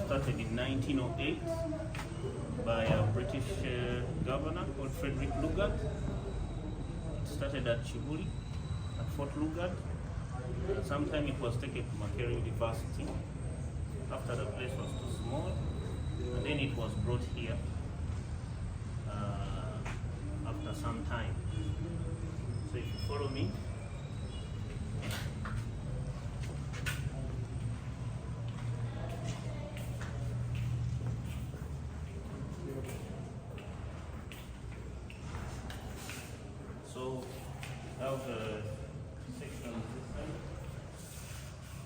started in 1908 by a British governor called Frederick Lugard. It started at Chibuli, at Fort Lugard. Sometime it was taken to Makerere University after the place was too small, and then it was brought here after some time. So if you follow me, so I have a section on this side,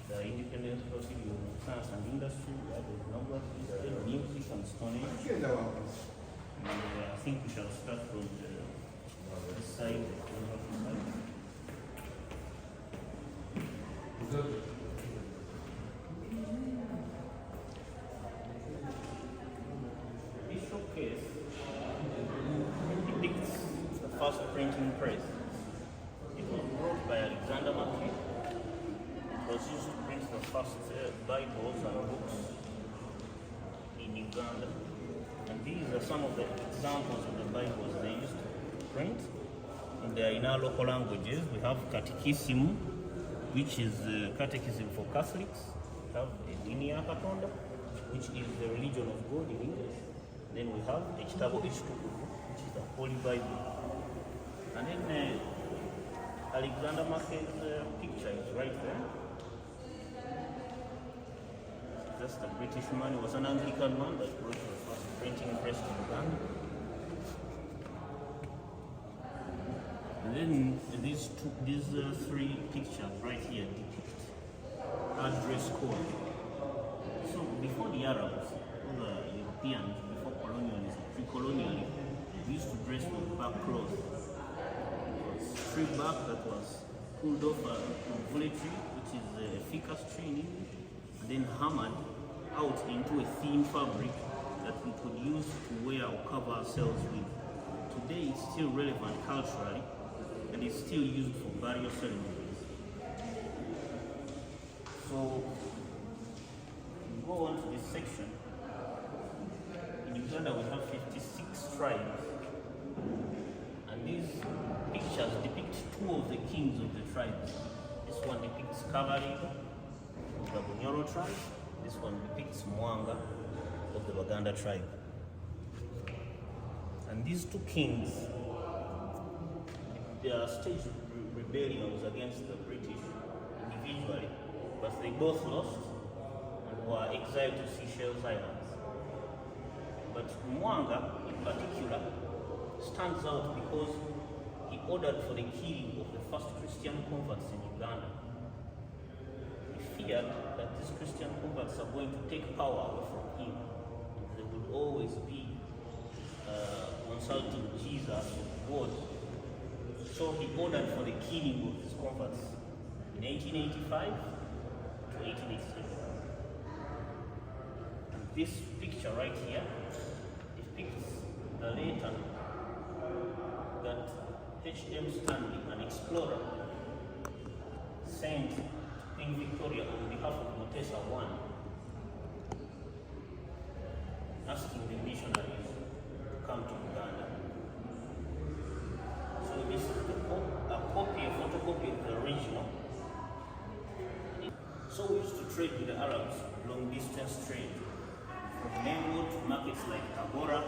the independence procedure of science and industry, we have the number system, music and Stone Age. And I think we shall start from this side. This showcase depicts the first printing press. It was brought by Alexander Mackay. It was used to print the first Bibles and books in Uganda. And these are some of the examples of the Bibles they used to print in our local languages. We have Catechism, which is Catechism for Catholics. We have Linia Katonda, which is the religion of God in English. Then we have Ekitabo Ekitukuvu, which is the Holy Bible. And then Alexander Mackay's picture is right there. That's the British man. He was an Anglican man that brought the first printing press to Uganda. And then these three pictures right here depict our dress code. So before the Arabs, the Europeans, before colonialism, pre-colonially, we used to dress with back cloth. It was straight back that was pulled off a vule tree, which is a ficus tree in English, and then hammered out into a thin fabric that we could use to wear or cover ourselves with. Today it's still relevant culturally and it's still used for various ceremonies. So we go on to this section. In Uganda we have 56 tribes, and these pictures depict two of the kings of the tribes. This one depicts Kabaliro of the Bunyoro tribe. This one depicts Mwanga of the Baganda tribe. And these two kings, their staged rebellion was against the British individually, but they both lost and were exiled to Seychelles Islands. But Mwanga, in particular, stands out because he ordered for the killing of the first Christian converts in Uganda. He feared that these Christian converts are going to take power away from him. They would always be consulting Jesus or God. So he ordered for the killing of these converts in 1885 to 1887. And this picture right here depicts the letter that H.M. Stanley, an explorer, sent to Queen Victoria on behalf of Mutesa I, asking the missionaries to come to Uganda. So this is a photocopy of the original. So we used to trade with the Arabs, long distance trade, from Nairobi to markets like Tabora,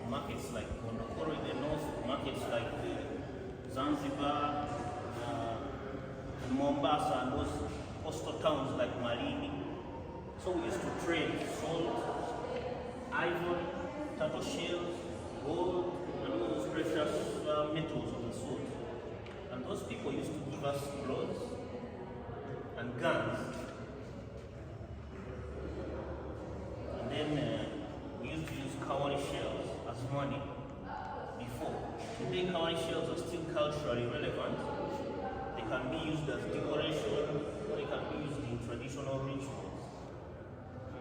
markets like Kondokoro in the north, markets like Zanzibar, Mombasa, and those coastal towns like Malindi. So we used to trade salt, ivory, turtle shells, gold, and all those precious metals of the sort. And those people used to give us clothes and guns. And then we used to use cowrie shells as money before. Today cowrie shells are still culturally relevant. They can be used as decoration, or they can be used in traditional rituals.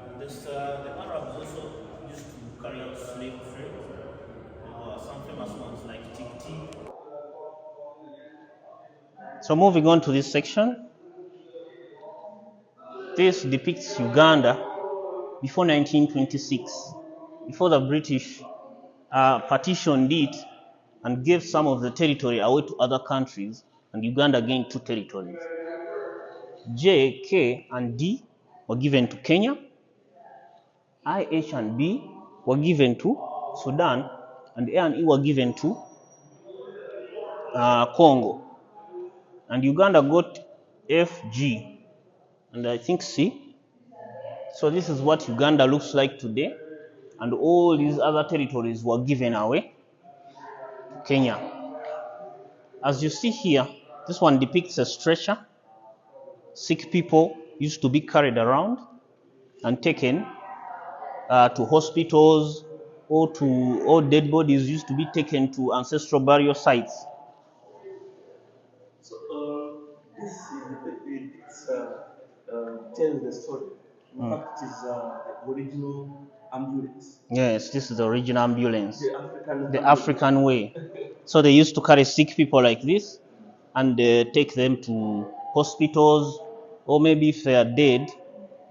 And this, the Arabs also used to carry out slave trade. There were some famous ones like Tikti. So moving on to this section, this depicts Uganda before 1926, before the British partitioned it and gave some of the territory away to other countries, and Uganda gained 2 territories. J, K, and D were given to Kenya. I, H, and B were given to Sudan, and A and E were given to Congo. And Uganda got F, G, and I think C. So this is what Uganda looks like today, and all these other territories were given away to Kenya. As you see here, this one depicts a stretcher. Sick people used to be carried around and taken to hospitals, or dead bodies used to be taken to ancestral burial sites. So this tells the story. In fact, it is the original ambulance. Yes, this is the original ambulance. The African way. So they used to carry sick people like this and take them to hospitals, or maybe if they are dead,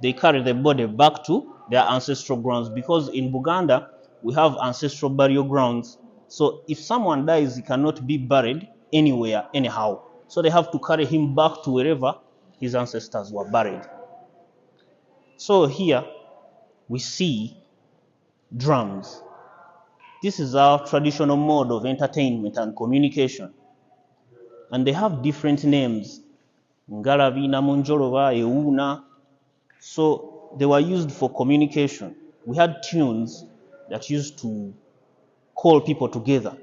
they carry the body back to their ancestral grounds, because in Buganda we have ancestral burial grounds. So if someone dies, he cannot be buried anywhere, anyhow. So they have to carry him back to wherever his ancestors were buried. So here we see drums. This is our traditional mode of entertainment and communication. And they have different names. Ngalabi, Namunjoloba, Euna. So they were used for communication. We had tunes that used to call people together.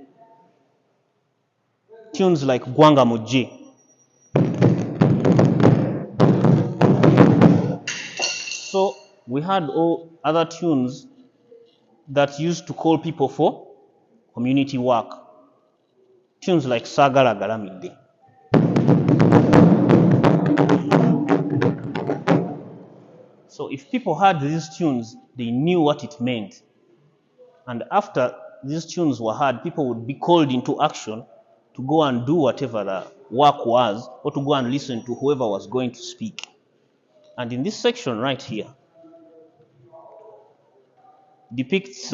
Tunes like Gwanga Moje. So we had all other tunes that used to call people for community work. Tunes like Sagala Galamide. So if people heard these tunes, they knew what it meant. And after these tunes were heard, people would be called into action to go and do whatever the work was, or to go and listen to whoever was going to speak. And in this section right here, depicts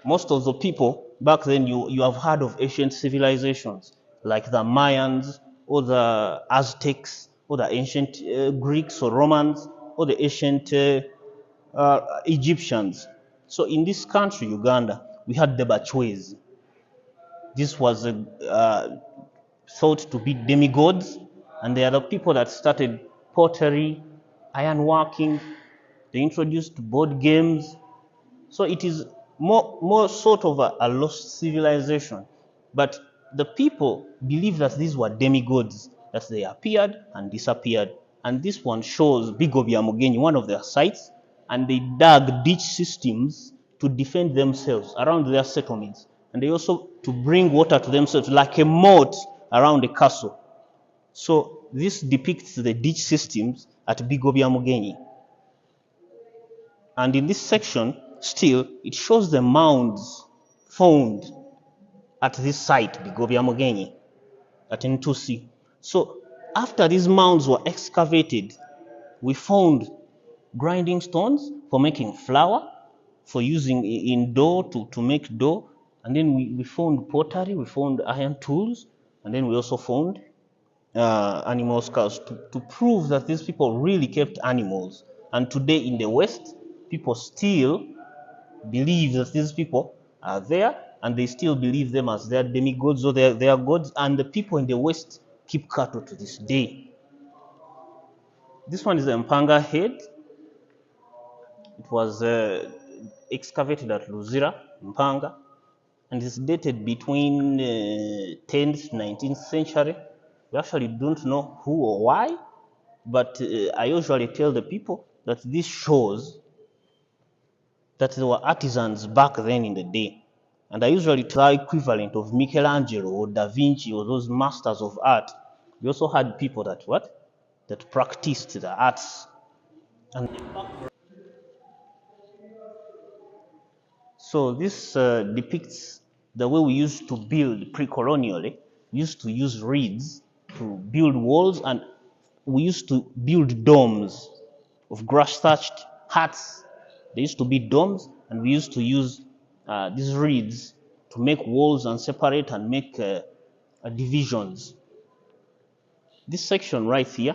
most of the people back then. You have heard of ancient civilizations like the Mayans, or the Aztecs, or the ancient Greeks or Romans, or the ancient Egyptians. So in this country, Uganda, we had the Bachwezi. This was thought to be demigods, and they are the people that started pottery, ironworking. They introduced board games. So it is more sort of a lost civilization. But the people believe that these were demigods, that they appeared and disappeared. And this one shows Bigobya Mugenyi, one of their sites, and they dug ditch systems to defend themselves around their settlements. And they also to bring water to themselves, like a moat around a castle. So this depicts the ditch systems at Bigobya Mugenyi. And in this section, still, it shows the mounds found at this site, Bigobya Mugenyi, at Ntusi. So after these mounds were excavated, we found grinding stones for making flour, for using in dough, to make dough. And then we found pottery, we found iron tools, and then we also found animal skulls to prove that these people really kept animals. And today in the West, people still believe that these people are there, and they still believe them as their demigods or their gods, and the people in the West keep cattle to this day. This one is the Mpanga head. It was excavated at Luzira, Mpanga, and it's dated between 10th to 19th century. We actually don't know who or why, but I usually tell the people that this shows that there were artisans back then in the day. And I usually tell the equivalent of Michelangelo or Da Vinci or those masters of art. We also had people that that practiced the arts. And so this depicts the way we used to build pre-colonially. We used to use reeds to build walls, and we used to build domes of grass-thatched huts. There used to be domes, and we used to use these reeds to make walls and separate and make divisions. This section right here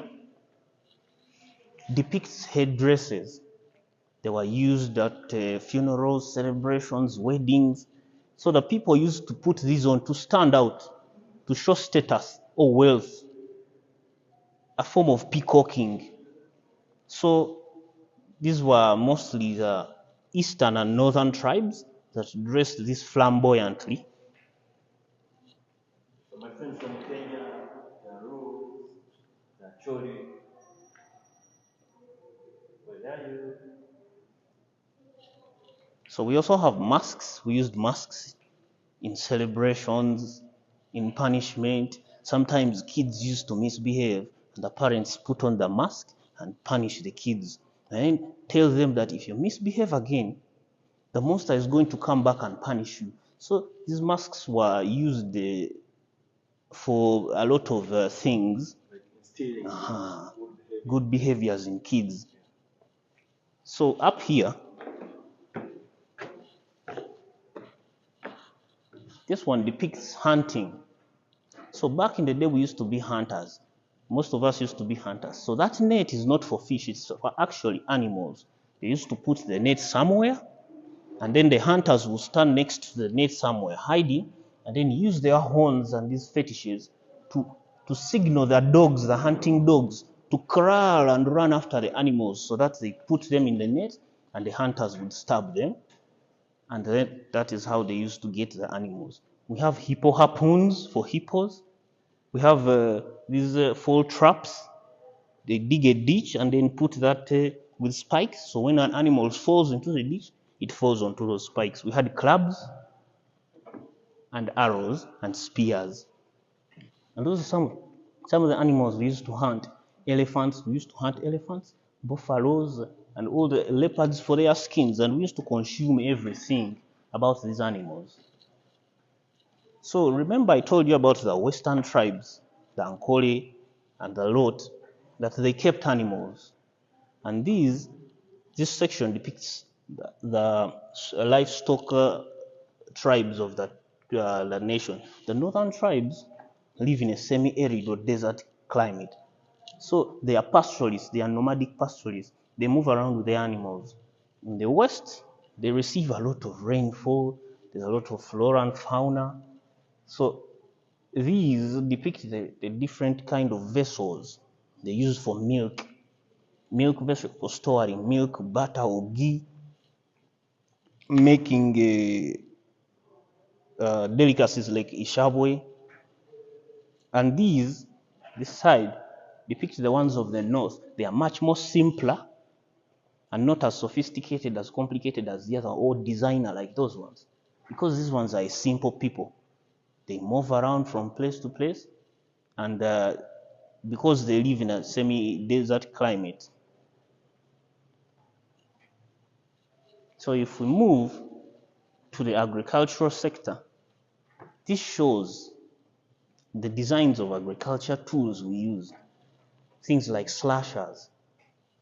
depicts headdresses. They were used at funerals, celebrations, weddings. So the people used to put these on to stand out, to show status or wealth, a form of peacocking. So these were mostly the eastern and northern tribes that dressed this flamboyantly. So my friends from Kenya, the Ru, the Chori, where are you? So we also have masks. We used masks in celebrations, in punishment. Sometimes kids used to misbehave, and the parents put on the mask and punish the kids. And tell them that if you misbehave again, the monster is going to come back and punish you. So these masks were used for a lot of things, Like instilling good behaviors in kids. So up here, this one depicts hunting. So back in the day, we used to be hunters. Most of us used to be hunters. So that net is not for fish, it's for actually animals. They used to put the net somewhere, and then the hunters will stand next to the net somewhere, hiding, and then use their horns and these fetishes to signal the dogs, the hunting dogs, to crawl and run after the animals so that they put them in the net and the hunters would stab them. And then that is how they used to get the animals. We have hippo harpoons for hippos. We have these fall traps. They dig a ditch and then put that with spikes. So when an animal falls into the ditch, it falls onto those spikes. We had clubs and arrows and spears. And those are some of the animals we used to hunt. Elephants, we used to hunt elephants, buffaloes, and all the leopards for their skins. And we used to consume everything about these animals. So remember I told you about the western tribes, the Ankole and the Lot, that they kept animals. And this section depicts the livestock tribes of the nation. The northern tribes live in a semi-arid or desert climate. So they are pastoralists, they are nomadic pastoralists. They move around with their animals. In the west, they receive a lot of rainfall, there's a lot of flora and fauna. So these depict the different kind of vessels they use for milk vessel for storing milk, butter, or ghee, making delicacies like ishabwe. And this side depicts the ones of the north. They are much more simpler and not as sophisticated, as complicated as the other, or designer like those ones. Because these ones are simple people. They move around from place to place, and because they live in a semi-desert climate. So if we move to the agricultural sector, this shows the designs of agriculture tools we use. Things like slashers.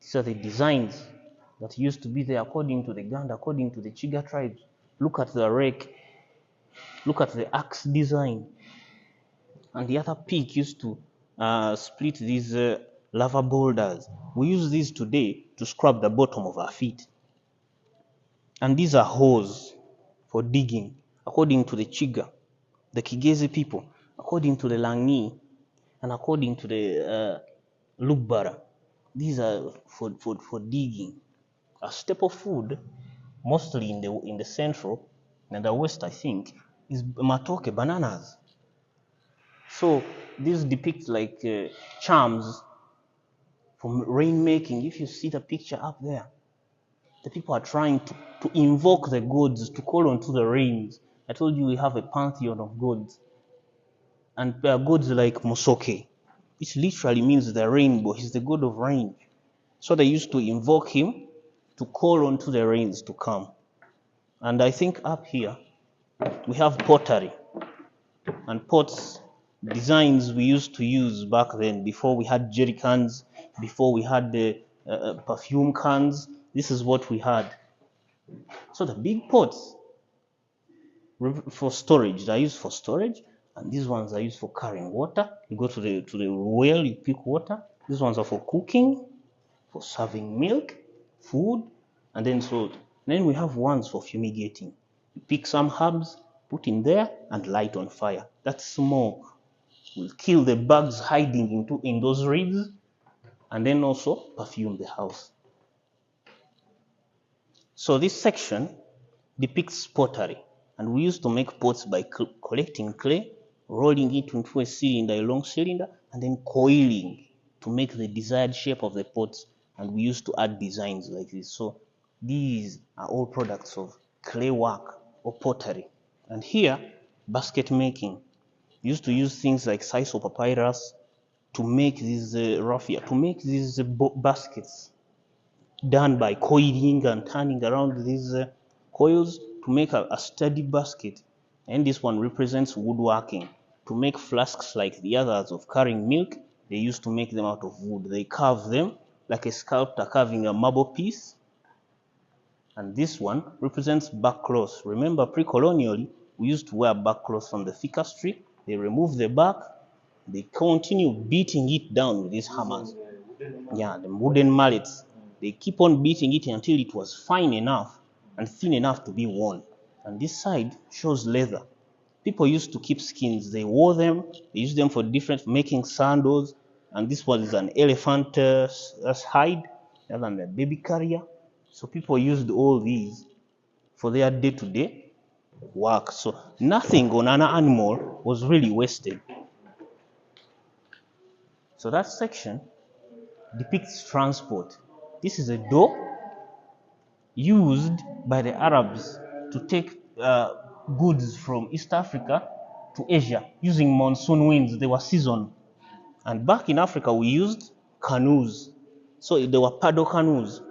These are the designs that used to be there according to the Uganda, according to the Chiga tribes. Look at the rake. Look at the axe design. And the other peak used to split these lava boulders. We use these today to scrub the bottom of our feet. And these are hoes for digging, according to the Chiga, the Kigezi people, according to the Langi, and according to the Lugbara. These are for digging. A staple food, mostly in the central and the west, I think, is matoke, bananas. So these depict like charms from rainmaking. If you see the picture up there, the people are trying to invoke the gods, to call onto the rains. I told you we have a pantheon of gods. And gods like Musoke, which literally means the rainbow. He's the god of rain. So they used to invoke him to call onto the rains to come. And I think up here, we have pottery. And pots, designs we used to use back then, before we had jerry cans, before we had the perfume cans. This is what we had. So the big pots for storage, they're used for storage, and these ones are used for carrying water. You go to the well, you pick water. These ones are for cooking, for serving milk, food, and then we have ones for fumigating. You pick some herbs, put in there, and light on fire. That smoke will kill the bugs hiding in those reeds, and then also perfume the house. So this section depicts pottery, and we used to make pots by collecting clay, rolling it into a cylinder, a long cylinder, and then coiling to make the desired shape of the pots. And we used to add designs like this. So these are all products of clay work or pottery. And here, basket making. We used to use things like sisal papyrus to make these raffia, to make these baskets, done by coiling and turning around these coils to make a sturdy basket. And this one represents woodworking. To make flasks like the others of carrying milk, they used to make them out of wood. They carve them like a sculptor carving a marble piece. And this one represents backcloth. Remember, pre-colonially, we used to wear backcloth from the ficus tree. They remove the bark, they continue beating it down with these hammers. Yeah, the wooden mallets. They keep on beating it until it was fine enough and thin enough to be worn. And this side shows leather. People used to keep skins. They wore them. They used them for making sandals. And this one is an elephant hide, rather than a baby carrier. So people used all these for their day-to-day work. So nothing on an animal was really wasted. So that section depicts transport. This is a door used by the Arabs to take goods from East Africa to Asia using monsoon winds. They were seasonal. And back in Africa, we used canoes. So they were paddle canoes.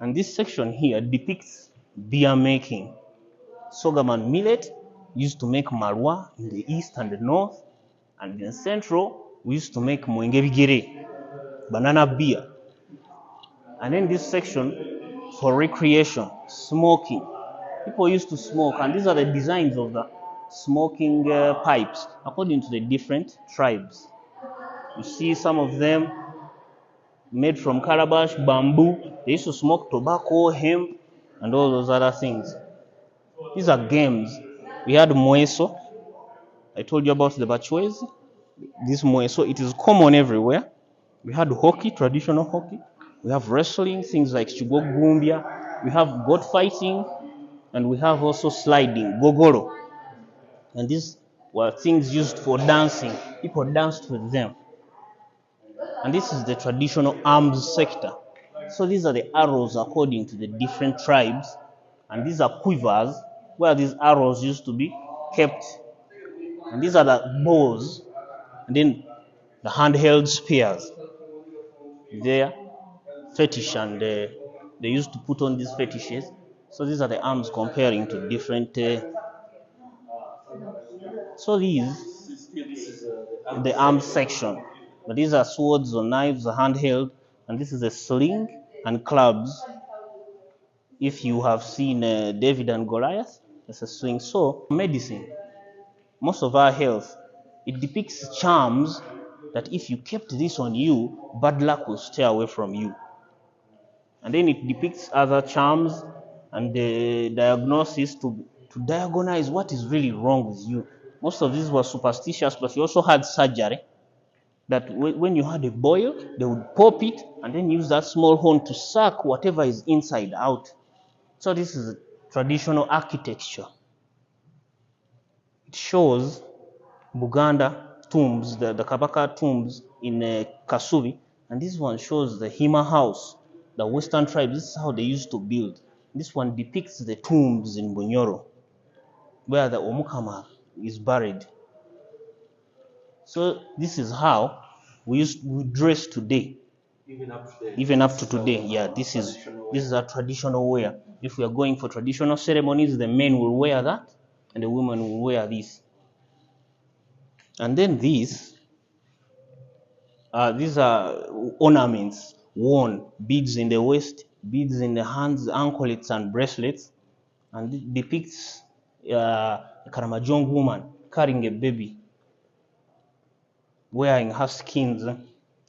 And this section here depicts beer making. Sorghum and millet used to make marwa in the east and the north. And in central, we used to make mwenge banana beer. And then this section for recreation, smoking. People used to smoke, and these are the designs of the smoking pipes according to the different tribes. You see some of them made from calabash, bamboo. They used to smoke tobacco, hemp, and all those other things. These are games. We had mweso. I told you about the bachwezi. This mweso, it is common everywhere. We had hockey, traditional hockey. We have wrestling, things like chugogumbia. We have goat fighting, and we have also sliding, gogoro. And these were things used for dancing. People danced with them. And this is the traditional arms sector. So these are the arrows according to the different tribes. And these are quivers where these arrows used to be kept. And these are the bows. And then the handheld spears. There, fetish, and they used to put on these fetishes. So these are the arms comparing to different. So this is the arms section. But these are swords or knives, handheld, and this is a sling and clubs. If you have seen David and Goliath, that's a sling. So medicine, most of our health, it depicts charms that if you kept this on you, bad luck will stay away from you. And then it depicts other charms and the diagnosis to diagnose what is really wrong with you. Most of these were superstitious, but you also had surgery. That when you had a boil, they would pop it and then use that small horn to suck whatever is inside out. So this is traditional architecture. It shows Buganda tombs, the Kabaka tombs in Kasubi, and this one shows the Hima house, the Western tribes. This is how they used to build. This one depicts the tombs in Bunyoro, where the Omukama is buried. So this is how we dress today. Even up to today, yeah. This is a traditional wear. If we are going for traditional ceremonies, the men will wear that, and the women will wear this. And then these are ornaments worn beads in the waist, beads in the hands, anklets, and bracelets, and it depicts a Karamajong woman carrying a baby, wearing her skins.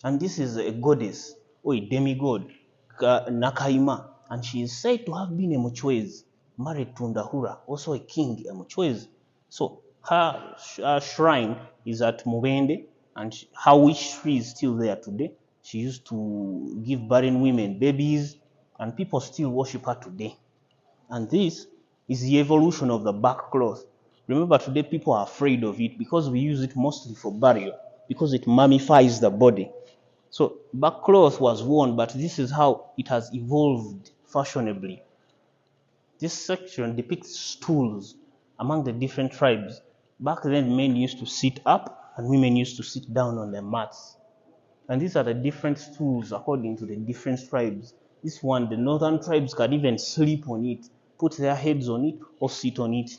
And this is a goddess or a demigod, Nakaima, and she is said to have been a Muchwezi, married to Ndahura, also a king, a Muchwezi. So her shrine is at Mubende, and her witch tree is still there today. She used to give barren women babies, and people still worship her today. And this is the evolution of the back cloth. Remember, today people are afraid of it because we use it mostly for burial, because it mummifies the body. So back cloth was worn, but this is how it has evolved fashionably. This section depicts stools among the different tribes. Back then, men used to sit up and women used to sit down on their mats. And these are the different stools according to the different tribes. This one, the northern tribes can even sleep on it, put their heads on it, or sit on it.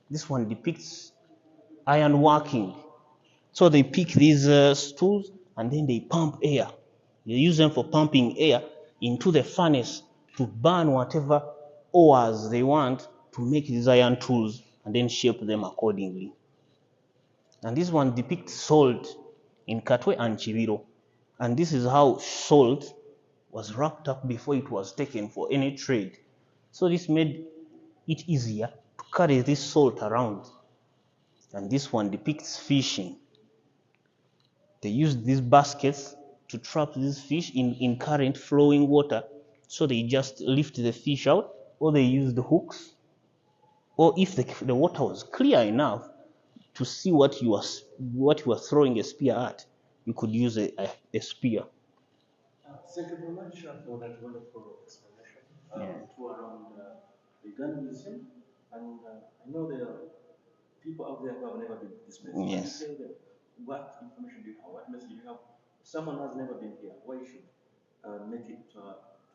This one depicts iron working. So they pick these stools and then they pump air. They use them for pumping air into the furnace to burn whatever ores they want to make these iron tools and then shape them accordingly. And this one depicts salt in Katwe and Chibiro. And this is how salt was wrapped up before it was taken for any trade. So this made it easier to carry this salt around. And this one depicts fishing. They used these baskets to trap these fish in current flowing water. So they just lift the fish out, or they used hooks. Or if the water was clear enough to see what you were throwing a spear at, you could use a spear. Thank you very much for that wonderful explanation. Yeah. Tour around the Uganda Museum, and I know there are people out there who have never been to this place. Yes. Can you tell them what information do you have? What message do you have? If someone has never been here, why should make it to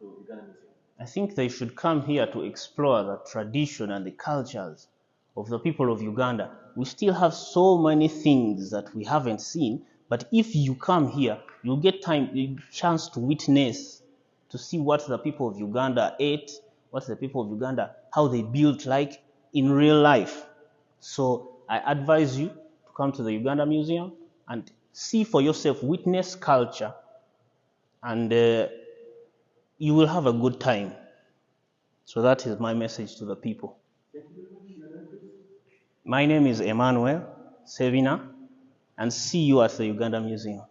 Uganda Museum? I think they should come here to explore the tradition and the cultures of the people of Uganda. We still have so many things that we haven't seen, but if you come here, you'll get a chance to witness, to see what the people of Uganda ate, what the people of Uganda, how they built like in real life. So I advise you to come to the Uganda Museum and see for yourself, witness culture, and you will have a good time. So that is my message to the people. My name is Emmanuel Sevina, and see you at the Uganda Museum.